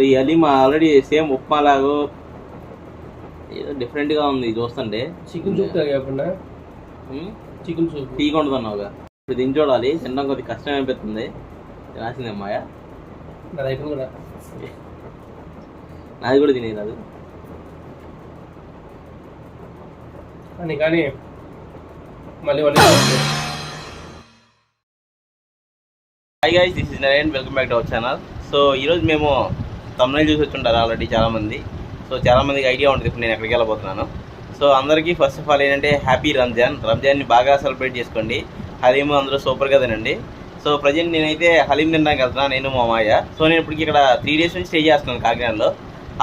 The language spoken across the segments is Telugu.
ఈ హలీమ్ ఆల్రెడీ సేమ్ ఉప్మా లాగా ఏదో డిఫరెంట్గా ఉంది చూస్తుంటే. చికెన్ సూప్ కాకుండా చికెన్ సూప్ టీ కొంటున్నావుగా, ఇప్పుడు తిని చూడాలి. తినడం కొద్దిగా కష్టం అనిపిస్తుంది. తినాల్సిందే అమ్మాయ. నా దగ్గర కూడా నాది కూడా తినేది అని కానీ మళ్ళీ hi guys, this is Naren. Welcome back to our channel. So ఈరోజు మేము తమిళ చూసి వచ్చుంటారు ఆల్రెడీ చాలామంది. సో చాలామందికి ఐడియా ఉంటుంది ఇప్పుడు నేను ఎక్కడికి వెళ్ళబోతున్నాను. సో అందరికీ ఫస్ట్ ఆఫ్ ఆల్ ఏంటంటే హ్యాపీ రంజాన్ని బాగా సెలబ్రేట్ చేసుకోండి. హలీమ్ అందరూ సూపర్గా తినండి. సో ప్రజెంట్ నేనైతే హలీమ్ తినడానికి వెళ్తున్నాను, నేను మా మామయ్య. సో నేను ఇప్పటికి ఇక్కడ 3 days నుంచి స్టే చేస్తున్నాను కాకినాడలో.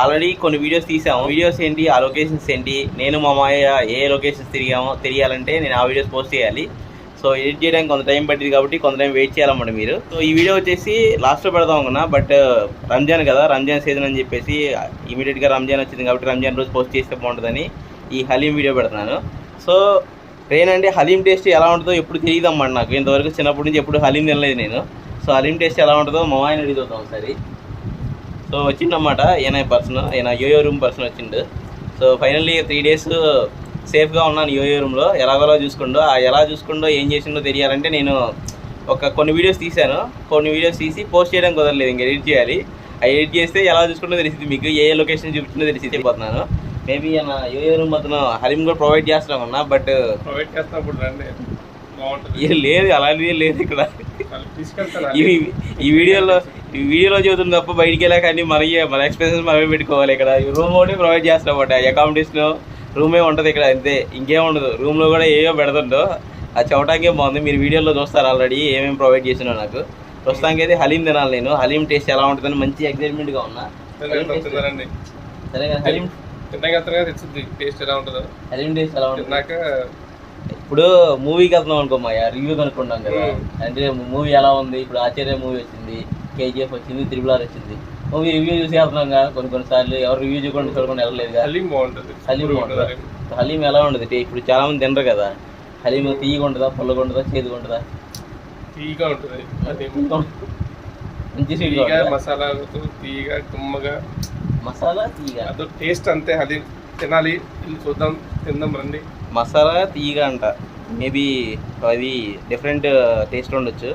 ఆల్రెడీ కొన్ని వీడియోస్ తీసాము. వీడియోస్ ఏంటి, ఆ లొకేషన్స్ ఏంటి, నేను మా మామయ్య ఏ లొకేషన్స్ తెలియాలంటే నేను ఆ వీడియోస్ పోస్ట్ చేయాలి. సో ఎడిట్ చేయడానికి కొంత టైం పట్టింది కాబట్టి కొంత టైం వెయిట్ చేయాలన్నమాట మీరు. సో ఈ వీడియో వచ్చేసి లాస్ట్లో పెడదాం అనుకున్నా, బట్ రంజాన్ కదా, రంజాన్ సీజన్ అని చెప్పేసి ఇమీడియట్గా రంజాన్ వచ్చింది కాబట్టి రంజాన్ రోజు పోస్ట్ చేస్తే బాగుంటుందని ఈ హలీం వీడియో పెడుతున్నాను. సో ఏంటంటే హలీం టేస్ట్ ఎలా ఉంటుందో ఎప్పుడు తెలియదు అన్నమాట నాకు. ఇంతవరకు చిన్నప్పటి నుంచి ఎప్పుడు హలీం తినలేదు నేను. సో హలీం టేస్ట్ ఎలా ఉంటుందో మా ఆయన అడుగుతాం ఒకసారి. సో వచ్చిందన్నమాట ఈయన యోయో రూమ్ పర్సన్ వచ్చిండు. సో ఫైనల్లీ 3 days సేఫ్గా ఉన్నాను యోయో రూమ్లో. ఎలాగోలా చూసుకుండో, ఎలా చూసుకుండో ఏం చేసిండో తెలియాలంటే నేను కొన్ని వీడియోస్ తీశాను. కొన్ని వీడియోస్ తీసి పోస్ట్ చేయడం కుదరలేదు, ఇంకా ఎడిట్ చేయాలి. ఆ ఎడిట్ చేస్తే ఎలా చూసుకుంటో తెలిసింది మీకు, ఏ లొకేషన్ చూపించిందో తెలిసి పోతున్నాను. మేబీ ఆయన యోయో రూమ్ అతను హలీం కూడా ప్రొవైడ్ చేస్తాం అన్నా, బట్ ప్రొవైడ్ చేస్తున్నప్పుడు లేదు, అలాంటిది లేదు ఇక్కడ. ఈ వీడియోలో చదువుతుంది తప్ప బయటికి వెళ్ళాక అన్ని మన ఎక్స్పెన్సెస్ మనమే పెట్టుకోవాలి. ఇక్కడ రూమ్ ఒకటి ప్రొవైడ్ చేస్తాం అన్నమాట. అకామిడేషన్ రూమే ఉంటుంది ఇక్కడ, అంతే, ఇంకేం ఉండదు. రూమ్లో కూడా ఏవో పెడుతుండో అది చెప్పడానికే బాగుంది. మీరు వీడియోలో చూస్తారు ఆల్రెడీ ఏమేమి ప్రొవైడ్ చేసినా. నాకు ప్రస్తుతానికి అయితే హలీం తినాలి నేను. హలీం టేస్ట్ ఎలా ఉంటుందని మంచి ఎక్సైట్మెంట్గా ఉన్నా. సరే కదా, హలీం టేస్ట్ ఎలా ఉంటుందో, హలీం టేస్ట్ ఎలా ఉంటుంది. ఇప్పుడు మూవీకి వెళ్తున్నాం అనుకో మాయా, రివ్యూ కనుక్కుంటాం కదా. అంటే మూవీ ఎలా ఉంది, ఇప్పుడు ఆచార్య మూవీ వచ్చింది, KGF వచ్చింది, RRR వచ్చింది. మూవీ రివ్యూ చూసి వెళ్తున్నాం కదా. కొన్నిసార్లు ఎవరు రివ్యూ చూడకుండా వెళ్ళలేదు. హలీం బాగుంటుంది. హలీం ఎలా ఉంటుంది ఇప్పుడు చాలా మంది తినరు కదా. హలీం తీయగా ఉంటుందా, పుల్లగా ఉంటుందా, చేదుగా ఉంటుందా? తీయగా ఉంటుంది. మంచి స్వీట్, మసాలా తీయగా, గుమ్మగా, మసాలా తీయగా, అదో టేస్ట్ అంతే. హలీం తినాలి, చూద్దాం, తిందాం రండి. మసాలా తీయగా అంట, మేబీ అది డిఫరెంట్ టేస్ట్ ఉండొచ్చు.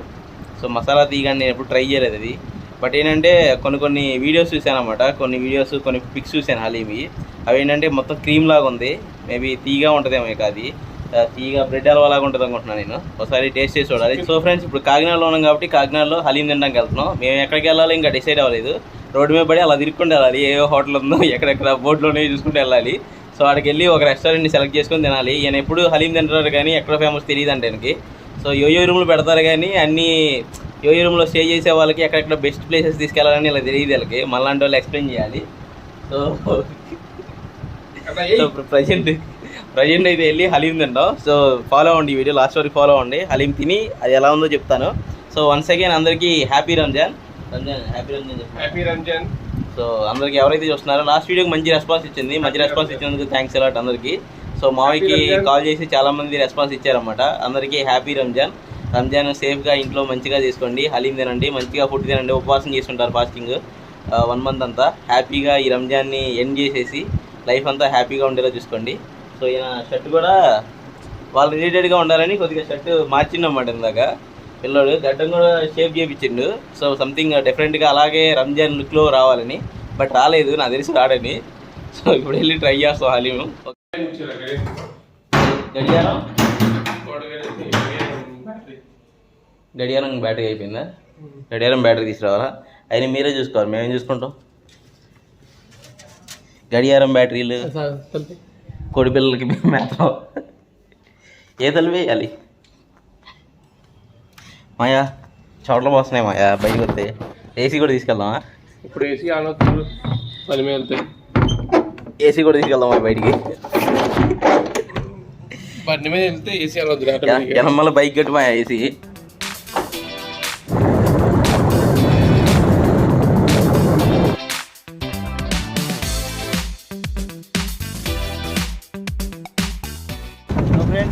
సో మసాలా తీయగా నేను ఎప్పుడు ట్రై చేయలేదు అది. బట్ ఏంటంటే కొన్ని వీడియోస్ చూసాను అనమాట. కొన్ని పిక్స్ చూసాను హలీమి. అవి ఏంటంటే మొత్తం క్రీమ్ లాగా ఉంది. మేబీ తీయగా ఉంటుందేమో, ఇక అది తీయగా బ్రెడ్ హల్వా లాగా ఉంటుంది అనుకుంటున్నాను నేను. ఒకసారి టేస్ట్ చేసి చూడాలి. సో ఫ్రెండ్స్, ఇప్పుడు కాకినాడలో ఉన్నాం కాబట్టి కాకినాడలో హలీం తినడానికి వెళ్తున్నాం. మేము ఎక్కడికి వెళ్ళాలి ఇంకా డిసైడ్ అవ్వలేదు. రోడ్డు మీద పడి అలా తిరుక్కుంటూ వెళ్ళాలి. ఏ హోటల్ ఉందో ఎక్కడెక్కడ బోర్డులోనే చూసుకుంటూ వెళ్ళాలి. సో అక్కడికి వెళ్ళి ఒక రెస్టారెంట్ని సెలెక్ట్ చేసుకొని తినాలి. ఈయన ఎప్పుడు హలీం తింటారు కానీ ఎక్కడ ఫేమస్ తెలియదు అంటే ఆయనకి. సో యోయో రూమ్లో పెడతారు కానీ అన్నీ యోయో రూమ్లో స్టే చేసే వాళ్ళకి ఎక్కడెక్కడ బెస్ట్ ప్లేసెస్ తీసుకెళ్ళాలని ఇలా తెలియదు వాళ్ళకి. మళ్ళాంటి వాళ్ళు ఎక్స్ప్లెయిన్ చేయాలి. సో ప్రజెంట్ అయితే వెళ్ళి హలీం తింటాం. సో ఫాలో అవ్వండి, ఈ వీడియో లాస్ట్ వరకు ఫాలో అవ్వండి. హలీం తిని అది ఎలా ఉందో చెప్తాను. సో వన్స్ అగైన్ అందరికీ happy Ramzan. Happy Ramzan. So అందరికి ఎవరైతే చూస్తున్నారో లాస్ట్ వీడియోకి మంచి రెస్పాన్స్ ఇచ్చినందుకు థ్యాంక్స్ అలాట్ అందరికీ. సో మావయ్యకి కాల్ చేసి చాలామంది రెస్పాన్స్ ఇచ్చారన్నమాట. అందరికీ హ్యాపీ రంజాన్ సేఫ్గా ఇంట్లో మంచిగా చేసుకోండి, హలీం తినండి, మంచిగా ఫుడ్ తినండి. ఉపవాసం చేసుకుంటారు ఫాస్టింగ్ 1 month అంతా. హ్యాపీగా ఈ రంజాన్ని ఎండ్ చేసేసి లైఫ్ అంతా హ్యాపీగా ఉండేలా చూసుకోండి. సో ఈయన షర్ట్ కూడా వాళ్ళు రిలేటెడ్గా ఉండాలని కొద్దిగా షర్ట్ మార్చిండన్నమాట. ఇందాక పిల్లోడు గడ్డం కూడా షేప్ చేయించిండు. సో సంథింగ్ డిఫరెంట్గా అలాగే రంజాన్ లుక్లో రావాలని, బట్ రాలేదు, నాకు తెలిసి రాడని. సో ఇప్పుడు వెళ్ళి ట్రై చేస్తాం హలీము. గడియారం బ్యాటరీ అయిపోయిందా? గడియారం బ్యాటరీ తీసుకురావాలా? అయినా మీరే చూసుకోవాలి, మేమేం చూసుకుంటాం. గడియారం బ్యాటరీలు కోడి పిల్లలకి మేతం ఏ తల్లి వేయాలి మాయా? చోట్ల పోస్తున్నాయి మాయా బయటకు వస్తే. ఏసీ కూడా తీసుకెళ్దామా? ఇప్పుడు ఏసీ ఆన్ అవుతుంది, పని మీద వెళ్తే ఏసీ కూడా తీసుకెళ్దామా బయటికి? బండి మీద వెళ్తే ఏసీ ఆన్ అవుతుంది. జనమల్ల బైక్ కట్టి మాయా AC.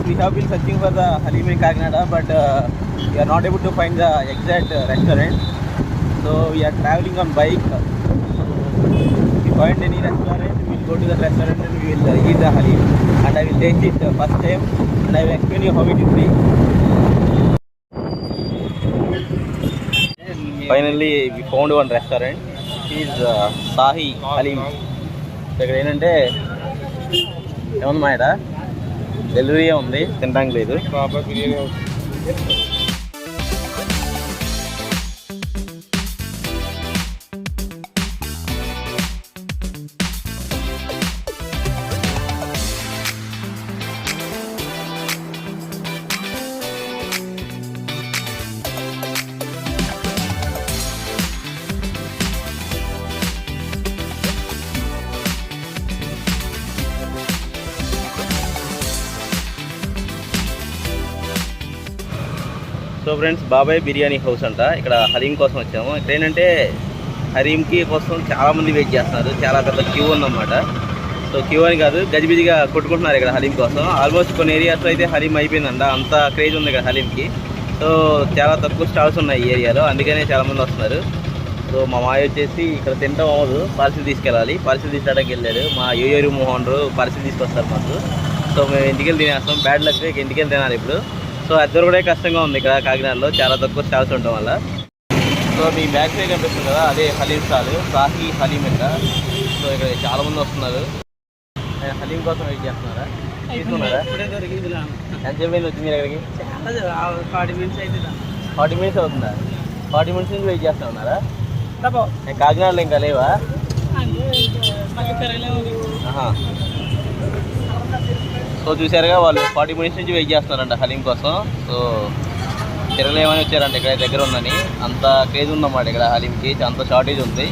We have been searching for the Haleem in Kakinada, but we are not able to find the exact restaurant. So we are traveling on bike. find any restaurant, we will go to the restaurant and we will eat the haleem. And I will taste it first time and I will explain you how it is made. Finally, we found one restaurant. It is Sahi Haleem. ఇక్కడ ఏంటంటే ఏమన్నా మాట డెలివరీ ఉంది, తినడానికి లేదు. బిర్యానీ సో ఫ్రెండ్స్, బాబాయ్ బిర్యానీ హౌస్ అంట. ఇక్కడ హలీం కోసం వచ్చాము. ఇక్కడ ఏంటంటే హలీంకి కోసం చాలామంది వెయిట్ చేస్తున్నారు. చాలా పెద్ద క్యూ ఉందన్నమాట. సో క్యూ అని కాదు, గజిబిజిగా కొట్టుకుంటున్నారు ఇక్కడ హలీం కోసం. ఆల్మోస్ట్ కొన్ని ఏరియాస్లో అయితే హలీం అయిపోయిందంట. అంత క్రేజ్ ఉంది ఇక్కడ హలీంకి. సో చాలా తక్కువ స్టాల్స్ ఉన్నాయి ఈ ఏరియాలో, అందుకనే చాలామంది వస్తున్నారు. సో మా మాయ వచ్చేసి ఇక్కడ తింటాం అవ్వదు, పార్సిల్ తీసుకెళ్ళాలి. పార్సిల్ తీసుకెళ్ళడానికి వెళ్ళాడు. మా యూఏరు మోహన్రు పార్సిల్ తీసుకొస్తారు మాకు. సో మేము ఇంటికి వెళ్ళి తినేస్తాం. బ్యాడ్ లక్ ఇంటికి వెళ్ళి తినాలి ఇప్పుడు. సో అది దొరకడే కష్టంగా ఉంది ఇక్కడ కాకినాడలో, చాలా తక్కువ స్టాల్స్ ఉండటం వల్ల. సో మీ బ్యాక్ సైడ్ కనిపిస్తుంది కదా, అదే హలీం స్టాల్, సాహి హలీం ఇక్కడ. సో ఇక్కడ చాలామంది వస్తున్నారు. హలీం కోసం వెయిట్ చేస్తున్నారా? తీసుకున్నారా? ఎంతసేపు అయింది వచ్చి మీరు ఇక్కడికి? 40 మినిట్స్ అవుతుందా? 40 మినిట్స్ నుంచి వెయిట్ చేస్తా ఉన్నారా? కాకినాడలో ఇంకా లేవా? సో చూసారుగా, వాళ్ళు 40 మినిట్స్ నుంచి వెయిట్ చేస్తున్నారంట హలీం కోసం. సో తిరగలేమని వచ్చారంట, ఇక్కడ దగ్గర ఉందని. అంత క్రేజ్ ఉందన్నమాట ఇక్కడ హలీంకి, అంత షార్టేజ్ ఉంది.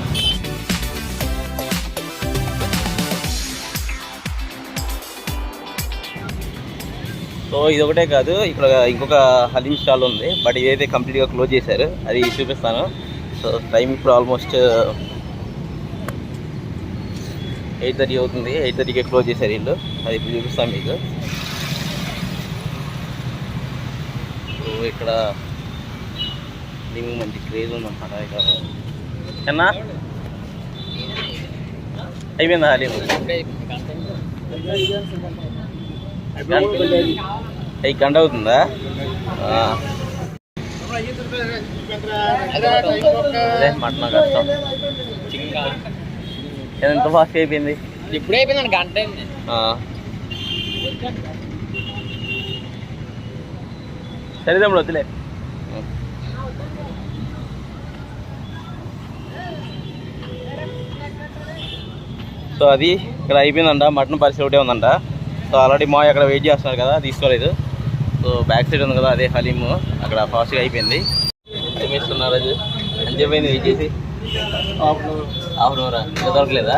సో ఇదొకటే కాదు, ఇక్కడ ఇంకొక హలీం స్టాల్ ఉంది. బట్ ఇదైతే కంప్లీట్గా క్లోజ్ చేశారు, అది చూపిస్తాను. సో టైం ఇప్పుడు ఆల్మోస్ట్ 8:30 అవుతుంది. 8:30కే క్లోజ్ చేశారు వీళ్ళు. అది ఇప్పుడు చూపిస్తాను మీకు. సో ఇక్కడ హలీం మంచి క్రేజ్ ఉందన్నమాట ఇక్కడ. ఎన్నా అయిపోయిందా హలీం? గంట అవుతుందా? అదే మటన్ కష్టం. ఎంత ఫాస్ట్ అయిపోయింది? ఇప్పుడే అయిపోయిందండి, గంట అయింది. సరే తమ్ముడు వద్దులే. సో అది ఇక్కడ అయిపోయిందంట, మటన్ పరిస్థితి ఒకటే ఉందంట. సో ఆల్రెడీ మా అక్కడ వెయిట్ చేస్తున్నారు కదా, తీసుకోలేదు. సో బ్యాక్ సైడ్ ఉంది కదా, అదే హలీము, అక్కడ ఫాస్ట్గా అయిపోయింది. ఏమిస్తున్నారు అది అని చెప్పింది వెయిట్ చేసి హాఫ్ అన్ అవరా? ఇంకా దొరకలేదా?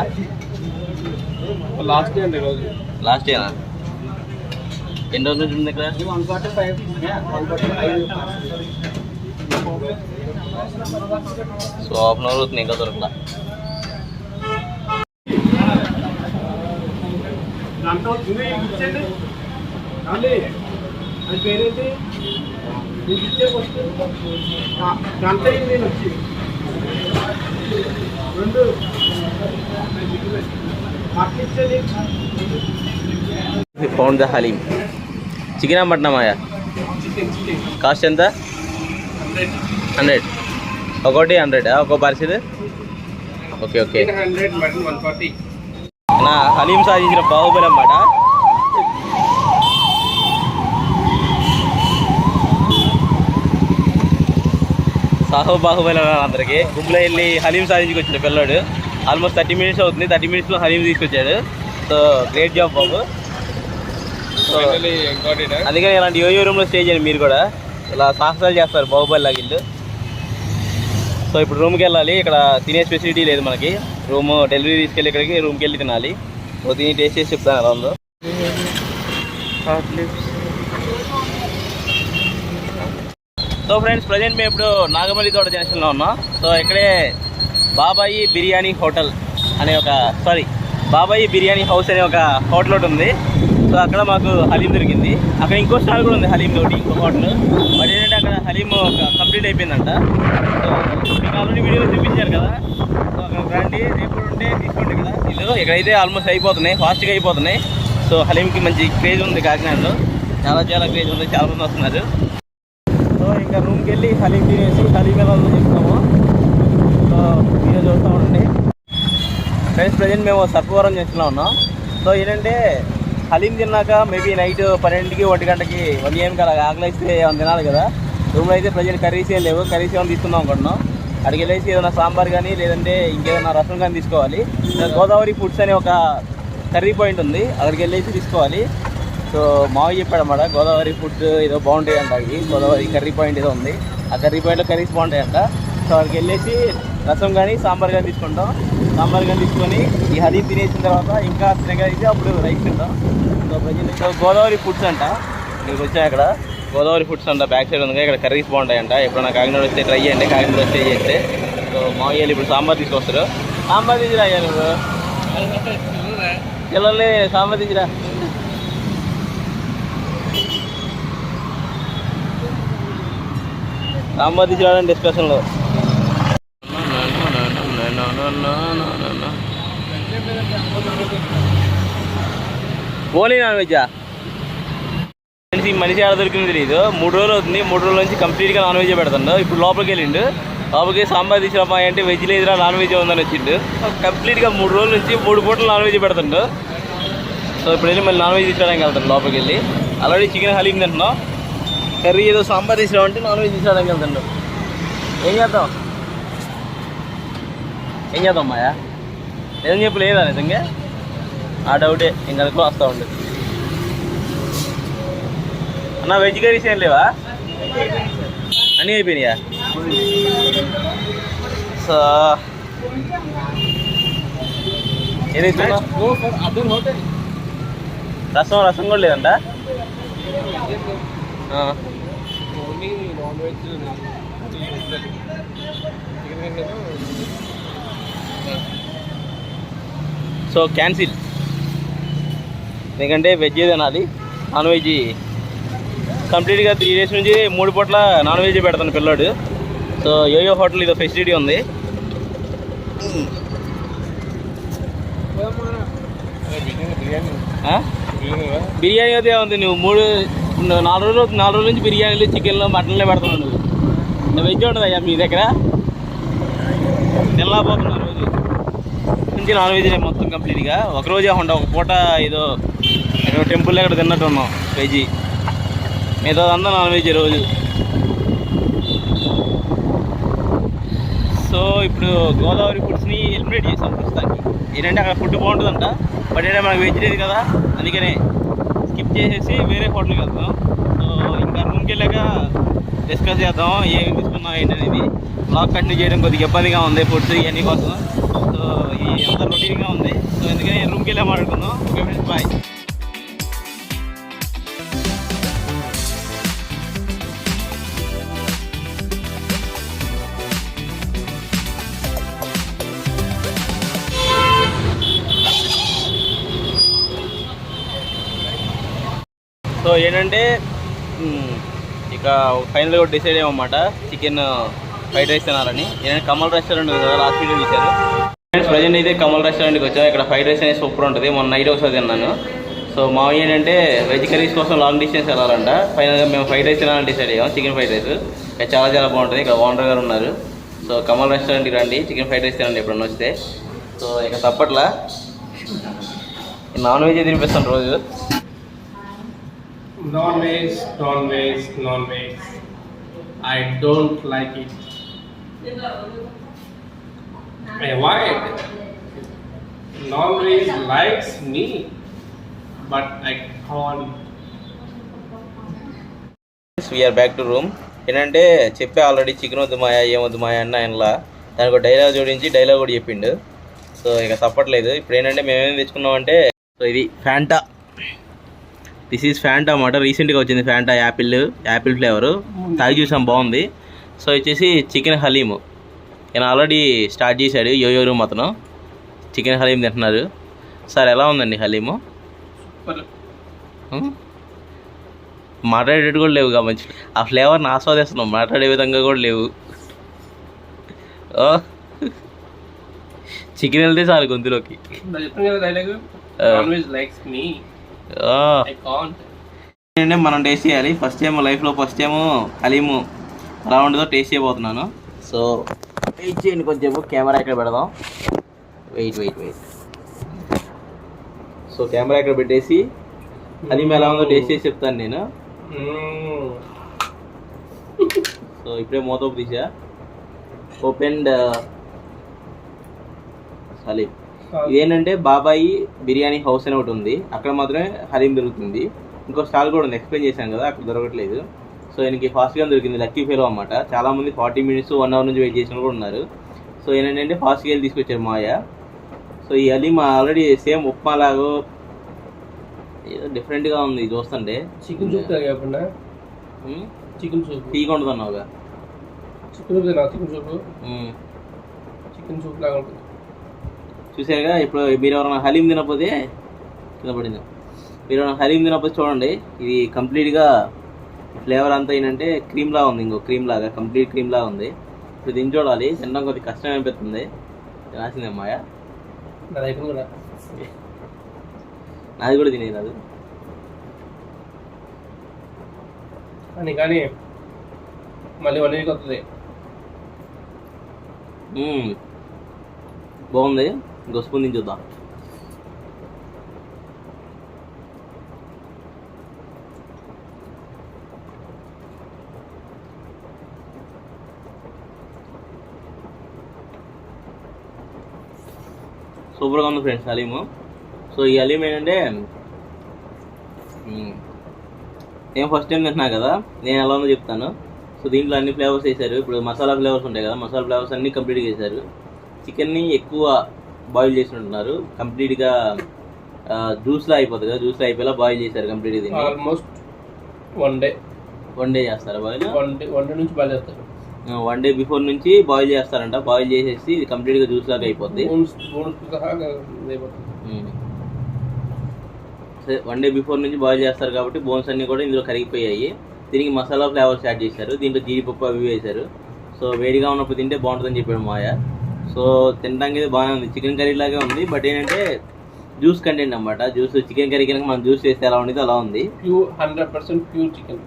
లాస్ట్ డే అండి రోజు. లాస్ట్ డేనా? ఎన్ని రోజుల నుంచి ఉంది ఇక్కడ? 145. సో హాఫ్ అన్ అవర్ అవుతుంది, ఇంకా దొరకలా. Found the haleem. చికెనా మటనా మాయా? కాస్ట్ ఎంత? 100. ఒకటి 100 ఒక పార్సిల్? Okay okay. నా హలీం సాధించిన బాహుబలి అన్నమాట. సాహో బాహుబలి అందరికి. గుంపులో వెళ్ళి హలీం సాధించుకొచ్చిన పిల్లాడు. ఆల్మోస్ట్ 30 మినిట్స్ అవుతుంది. 30 మినిట్స్లో హలీం తీసుకొచ్చాడు. సో గ్రేట్ జాబ్ బాబు. సో అందుకని ఇలాంటి యోయో రూమ్లో స్టే చేయండి మీరు కూడా. ఇలా సాహసాలు చేస్తారు బాహుబలి లాగిళ్ళు. సో ఇప్పుడు రూమ్కి వెళ్ళాలి. ఇక్కడ తినే ఫెసిలిటీ లేదు మనకి. రూమ్ డెలివరీ తీసుకెళ్ళి ఇక్కడికి రూమ్కి వెళ్ళి తినాలి. సో తిని టేస్ట్ చేసి చెప్తాను ఎలా ఉందో. సో ఫ్రెండ్స్, ప్రజెంట్ మేము ఇప్పుడు నాగమల్లి తోట జంక్షన్లో ఉన్నాం. సో ఇక్కడే బాబాయి బిర్యానీ హోటల్ అనే బాబాయి బిర్యానీ హౌస్ అనే ఒక హోటల్ ఒకటి ఉంది. సో అక్కడ మాకు హలీం దొరికింది. అక్కడ ఇంకో స్టాల్ కూడా ఉంది హలీం తోటి, ఇంకో హోటల్. బట్ ఏంటంటే అక్కడ హలీం కంప్లీట్ అయిపోయిందంట. సో మీకు ఆల్రెడీ వీడియోలో చూపించారు కదా. సో అక్కడ రండి, ఎప్పుడు ఉంటే తీసుకోండి కదా. వీళ్ళు ఇక్కడైతే ఆల్మోస్ట్ అయిపోతున్నాయి, ఫాస్ట్గా అయిపోతున్నాయి. సో హలీంకి మంచి క్రేజ్ ఉంది కాకినాడలో, చాలా క్రేజ్ ఉంది, చాలామంది వస్తున్నారు. సో ఇంకా రూమ్కి వెళ్ళి హలీం తినేసి హలీం ఎలా ఉందో చెప్తాము. సో వీడియో చూస్తూ ఉండండి ఫ్రెండ్స్. ప్రజెంట్ మేము సర్పవరం చేస్తూ ఉన్నాం. సో ఏంటంటే హలీం తిన్నాక మేబీ నైట్ 12కి 1 గంటకి 1 AM అలా ఆకలిస్తే ఏమైనా తినాలి కదా. రూమ్లో అయితే ప్రజెంట్ కర్రీస్ ఏం లేవు, కర్రీస్ ఏమైనా తీసుకుందాం అనుకుంటున్నాం. అక్కడికి వెళ్ళేసి ఏదైనా సాంబార్ కానీ లేదంటే ఇంకేదైనా రసం కానీ తీసుకోవాలి. గోదావరి ఫుడ్స్ అనే ఒక కర్రీ పాయింట్ ఉంది, అక్కడికి వెళ్ళేసి తీసుకోవాలి. సో మావి చెప్పాడు అన్నమాట, గోదావరి ఫుడ్ ఏదో బాగుంటాయి అంట. అవి గోదావరి కర్రీ పాయింట్ ఏదో ఉంది, ఆ కర్రీ పాయింట్లో కర్రీస్ బాగుంటాయంట. సో అక్కడికి వెళ్ళేసి రసం కానీ సాంబార్ కానీ తీసుకుంటాం. సాంబార్ కానీ తీసుకొని ఈ హలీం తినేసిన తర్వాత ఇంకా తినగలిగితే అప్పుడు రైస్ తింటాం. సో ప్రజెంట్ గోదావరి ఫుడ్స్ అంట, ఇక్కడికి వచ్చాయి. అక్కడ గోదావరి ఫుడ్స్ అంట బ్యాక్ సైడ్ ఉంది, ఇక్కడ కర్రీస్ బాగుంటాయంట. ఎప్పుడైనా కాకినాడ వస్తే ట్రై చేయండి, కాకినాడ స్టే చేస్తే. సో మామయ్య ఇప్పుడు సాంబార్ తీసుకొస్తారు. సాంబార్ తీసుకురా అయ్యా నువ్వు, పిల్లల్ని సాంబార్ తీసుకురా. సాంబార్ తీసుకురావడం డిస్కషన్లో. ఓన్లీ నాన్ వెజ్జా? మనిషి ఆడ దొరికింది తెలియదు. 3 రోజులు అవుతుంది, 3 రోజుల నుంచి కంప్లీట్గా నాన్ వెజ్ పెడుతుండు. ఇప్పుడు లోపలికి వెళ్ళిండు, లోపలికి సాంబార్ తీసుకురామా అంటే వెజ్ లేదురా నాన్ వెజ్ ఉందని వచ్చిండు. కంప్లీట్గా 3 రోజుల నుంచి 3 పూటలు నాన్ వెజ్ పెడుతుండు. సో ఇప్పుడు వెళ్ళి మళ్ళీ నాన్ వెజ్ తీసుకురావడానికి వెళ్తాను లోపలికి వెళ్ళి. ఆల్రెడీ చికెన్ హలీం తింటున్నాం, కర్రీ ఏదో సాంబార్ తీసుకురామంటే నాన్ వెజ్ తీసుకురావడానికి వెళ్తాడు. ఏం చేద్దాం మాయా? ఏం చెప్పు లేదా నిజంగా? ఆ డౌటే ఇంకా వస్తూ ఉండు. అన్న వెజ్ కర్రీస్ ఏం లేవా? అన్నీ అయిపోయినాయా? సో ఏది ఇస్తున్నా? రసం కూడా లేదంట. సో క్యాన్సిల్, ఎందుకంటే వెజ్ తినాలి, నాన్ వెజ్ కంప్లీట్గా 3 days నుంచి 3 పూట్ల నాన్ వెజ్ పెడతాను పిల్లోడు. సో యోయో హోటల్ ఇదో ఫెసిలిటీ ఉంది. బిర్యానీ అయితే ఉంది. నువ్వు 4 రోజుల నుంచి బిర్యానీలు చికెన్లు మటన్లే పెడుతున్నావు. నువ్వు వెజ్ ఉంటుంది అయ్యా మీ దగ్గర? తెల్లపోతున్నా రోజు నుంచి నాన్ వెజ్ మొత్తం కంప్లీట్గా. ఒకరోజే ఉంటా, ఒక పూట ఏదో టెంపుల్ ఎక్కడ తిన్నట్టు ఉన్నాం వెజ్, మిగతా అంతా నాన్ వెజ్ రోజు. సో ఇప్పుడు గోదావరి ఫుడ్స్ని ఎలిమినేట్ చేసాం ప్రస్తుతానికి. ఏంటంటే అక్కడ ఫుడ్ బాగుంటుందంట, బట్ ఏంటంటే మనకు వెజ్ లేదు కదా, అందుకనే స్కిప్ చేసేసి వేరే హోటల్కి వెళ్తాం. సో ఇంకా రూమ్కి వెళ్ళాక డిస్కస్ చేద్దాం ఏమి తీసుకున్నాం ఏంటనేది. బ్లాగ్ కంటిన్యూ చేయడం కొద్దిగా ఇబ్బందిగా ఉంది ఫుడ్స్ ఇవన్నీ కోసం. సో ఈ అంతా రొటీన్గా ఉంది. సో ఎందుకని రూమ్కి వెళ్ళా మాట్లాడుకుందాం. Okay friends, bye. సో ఏంటంటే ఇక ఫైనల్గా డిసైడ్ అయ్యామన్నమాట, చికెన్ ఫ్రైడ్ రైస్ తినాలని. ఏంటంటే కమల్ రెస్టారెంట్ ఉంది కదా, లాస్ట్ వీడియో తీశారు ఫ్రెండ్స్. ప్రజెంట్ అయితే కమల్ రెస్టారెంట్కి వచ్చాం. ఇక్కడ ఫ్రైడ్ రైస్ అనేది సూపర్ ఉంటుంది. మొన్న నైట్ ఒకసారి తిన్నాను. సో మావి ఏంటంటే వెజ్ కర్రీస్ కోసం లాంగ్ డిస్టెన్స్ వెళ్ళాలంట. ఫైనల్గా మేము ఫ్రైడ్ రైస్ తినాలని డిసైడ్ అయ్యాం, చికెన్ ఫ్రైడ్ రైస్. ఇక్కడ చాలా బాగుంటుంది. ఇక్కడ ఓనర్ గారు ఉన్నారు. సో కమల్ రెస్టారెంట్కి రండి, చికెన్ ఫ్రైడ్ రైస్ తినండి ఎప్పుడన్నా వస్తే. సో ఇక తప్పట్లా నాన్ వెజ్ తినిపిస్తాను రోజు. Non-veg. I don't like it. Avoid. Non-veg likes me, but I can't. We are back to room. ఏంటంటే చెప్పే ఆల్రెడీ చికెన్ వద్దు మాయా, ఏమొద్దు మాయా అన్న ఆయనలా దానికి ఒక డైలాగ్ జోడించి డైలాగ్ కూడా చెప్పిండు. సో ఇక తప్పట్లేదు. ఇప్పుడు ఏంటంటే మేమేం తెచ్చుకున్నామంటే, సో ఇది ఫ్యాంటా, దిస్ ఈజ్ ఫ్యాంటా అన్నమాట. రీసెంట్గా వచ్చింది ఫ్యాంటా, యాపిల్ ఫ్లేవరు. తాగి చూసాం, బాగుంది. సో వచ్చేసి చికెన్ హలీము. నేను ఆల్రెడీ స్టార్ట్ చేశాడు యోయో రూమ్ అతను, చికెన్ హలీం తింటున్నారు. సార్ ఎలా ఉందండి హలీము? మాట్లాడేటట్టు కూడా లేవు మంచి ఆ ఫ్లేవర్ని ఆస్వాదిస్తున్నాం, మాట్లాడే విధంగా కూడా లేవు. చికెన్ వెళ్తే చాలు గొంతులోకి. మనం టేస్ట్ చేయాలి. ఫస్ట్ టైం లైఫ్లో హలీము ఎలా ఉండదో టేస్ట్ చేయబోతున్నాను. సో వెయిట్ చేయండి కొంచెం, కెమెరా ఇక్కడ పెడదాం. వెయిట్. సో కెమెరా ఇక్కడ పెట్టేసి హలీం ఎలా ఉందో టేస్ట్ చేసి చెప్తాను నేను. సో ఇప్పుడే మూత తీసా. ఓపెన్డ్ హలీం. ఇదేంటంటే బాబాయి బిర్యానీ హౌస్ అని ఒకటి ఉంది, అక్కడ మాత్రమే హలీం దొరుకుతుంది. ఇంకో స్టాల్ కూడా ఉంది, ఎక్స్ప్లెయిన్ చేశాను కదా, అక్కడ దొరకట్లేదు. సో ఈయనకి ఫాస్ట్గా దొరికింది, లక్కీ ఫెలో అనమాట. చాలామంది 40 minutes 1 hour నుంచి వెయిట్ చేసిన కూడా ఉన్నారు. సో ఏంటంటే ఫాస్ట్గా వెళ్ళి తీసుకొచ్చారు మాయ. సో ఈ హలీం ఆల్రెడీ సేమ్ ఉప్మా లాగో ఏదో డిఫరెంట్గా ఉంది చూస్తుంటే. చికెన్ సూప్ కాకుండా చికెన్ సూప్ టీ కొంటున్నావుగా. చికెన్ సూప్ లాగా ఉంటుంది చూసారుగా. ఇప్పుడు మీరు ఎవరైనా హలీం తినకపోతే కింద పడింది, మీరు ఎవరైనా హలీం తినకపోతే చూడండి, ఇది కంప్లీట్గా ఫ్లేవర్ అంతా ఏంటంటే క్రీమ్ లాగా ఉంది, ఇంకో క్రీమ్ లాగా, కంప్లీట్ క్రీమ్ లాగా ఉంది. ఇప్పుడు దీన్ని చూడాలి, తినడం కొద్దిగా కష్టం అనిపిస్తుంది. తినాల్సిందే మాయ. నాది కూడా తినేది రాదు కానీ మళ్ళీ 1 week వస్తుంది. బాగుంది. ఇంకో స్పూన్ నుంచి చూద్దాం. సూపర్గా ఉంది ఫ్రెండ్స్ హలీము. సో ఈ హలీం ఏంటంటే నేను ఫస్ట్ టైం తింటున్నా కదా, నేను ఎలా ఉందో చెప్తాను. సో దీంట్లో అన్ని ఫ్లేవర్స్ వేసారు. ఇప్పుడు మసాలా ఫ్లేవర్స్ ఉంటాయి కదా, మసాలా ఫ్లేవర్స్ అన్నీ కంప్లీట్గా వేసారు. చికెన్ని ఎక్కువ బాయిల్ చేసినట్టున్నారు, కంప్లీట్గా జ్యూస్లా అయిపోతుంది కదా, జ్యూస్లా అయిపోయేలా బాయిల్ చేశారు కంప్లీట్గా. దీన్ని ఆల్మోస్ట్ 1 day చేస్తారా బాయిల్? 1 day నుంచి బాయిల్ చేస్తారు. 1 day బిఫోర్ నుంచి బాయిల్ చేస్తారంట. బాయిల్ చేసేసి ఇది కంప్లీట్గా జ్యూస్ లాగా అయిపోద్ది. 1 day బిఫోర్ నుంచి బాయిల్ చేస్తారు కాబట్టి బోన్స్ అన్నీ కూడా ఇందులో కరిగిపోయాయి. దీనికి మసాలా ఫ్లేవర్స్ యాడ్ చేశారు, దీంట్లో జీడిపప్పు అవి వేశారు. సో వేడిగా ఉన్నప్పుడు తింటే బాగుంటుందని చెప్పాడు మాయ. సో తినడానికి బాగానే ఉంది, చికెన్ కర్రీ లాగే ఉంది. బట్ ఏంటంటే జ్యూస్ కంటెంట్ అన్నమాట. జ్యూస్ చికెన్ కర్రీ కనుక మనం జ్యూస్ చేస్తే ఎలా ఉండేది అలా ఉంది. 100% ప్యూర్ చికెన్.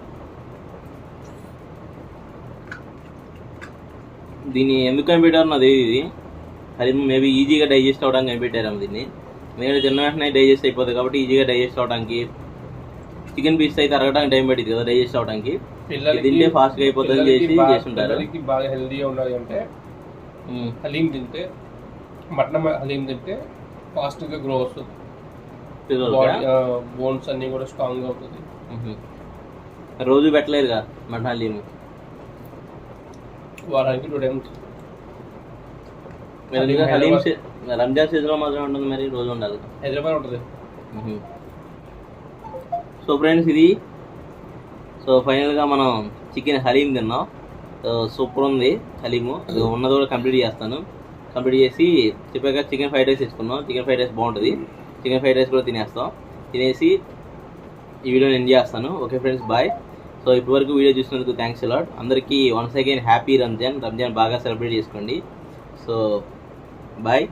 దీన్ని ఎందుకు కనిపెట్టారు నాకు తెలియదు. ఇది అది మేబీ ఈజీగా డైజెస్ట్ అవ్వడానికి కనిపెట్టారు దీన్ని. నేను తిన్న వెంటనే డైజెస్ట్ అయిపోతుంది కాబట్టి ఈజీగా డైజెస్ట్ అవ్వడానికి. చికెన్ పీస్ అయితే అరగడానికి టైం పట్టింది కదా డైజెస్ట్ అవ్వడానికి, తింటే ఫాస్ట్గా అయిపోతుంది చేసి ఉంటారు. బాగా హెల్దీగా ఉండాలి అంటే హలీం తింటే, మటన్ హలీం తింటే ఫాస్ట్గా గ్రో వస్తుంది, బోన్స్ అన్నీ కూడా స్ట్రాంగ్గా అవుతుంది. రోజు పెట్టలేరుగా మటన్ హలీం, వారానికి 2 times. హలీం రంజాన్ సీజన్లో మాత్రమే ఉంటుంది, మరి రోజు ఉండాలి. హైదరాబాద్ ఉంటుంది. సో ఫ్రెండ్స్ ఇది, సో ఫైనల్గా మనం చికెన్ హలీం తిన్నాం. సూపర్ ఉంది హలీము. ఉన్నది కూడా కంప్లీట్ చేస్తాను. కంప్లీట్ చేసి చెప్పాక చికెన్ ఫ్రైడ్ రైస్ వేసుకున్నాం. చికెన్ ఫ్రైడ్ రైస్ బాగుంటుంది, చికెన్ ఫ్రైడ్ రైస్ కూడా తినేస్తాం. తినేసి ఈ వీడియోని ఎండ్ చేస్తాను. Okay friends, bye. సో ఇప్పటివరకు వీడియో చూసినందుకు థ్యాంక్స్ అలాట్. అందరికీ వన్స్ అగైన్ హ్యాపీ రంజాన్. బాగా సెలబ్రేట్ చేసుకోండి. So bye.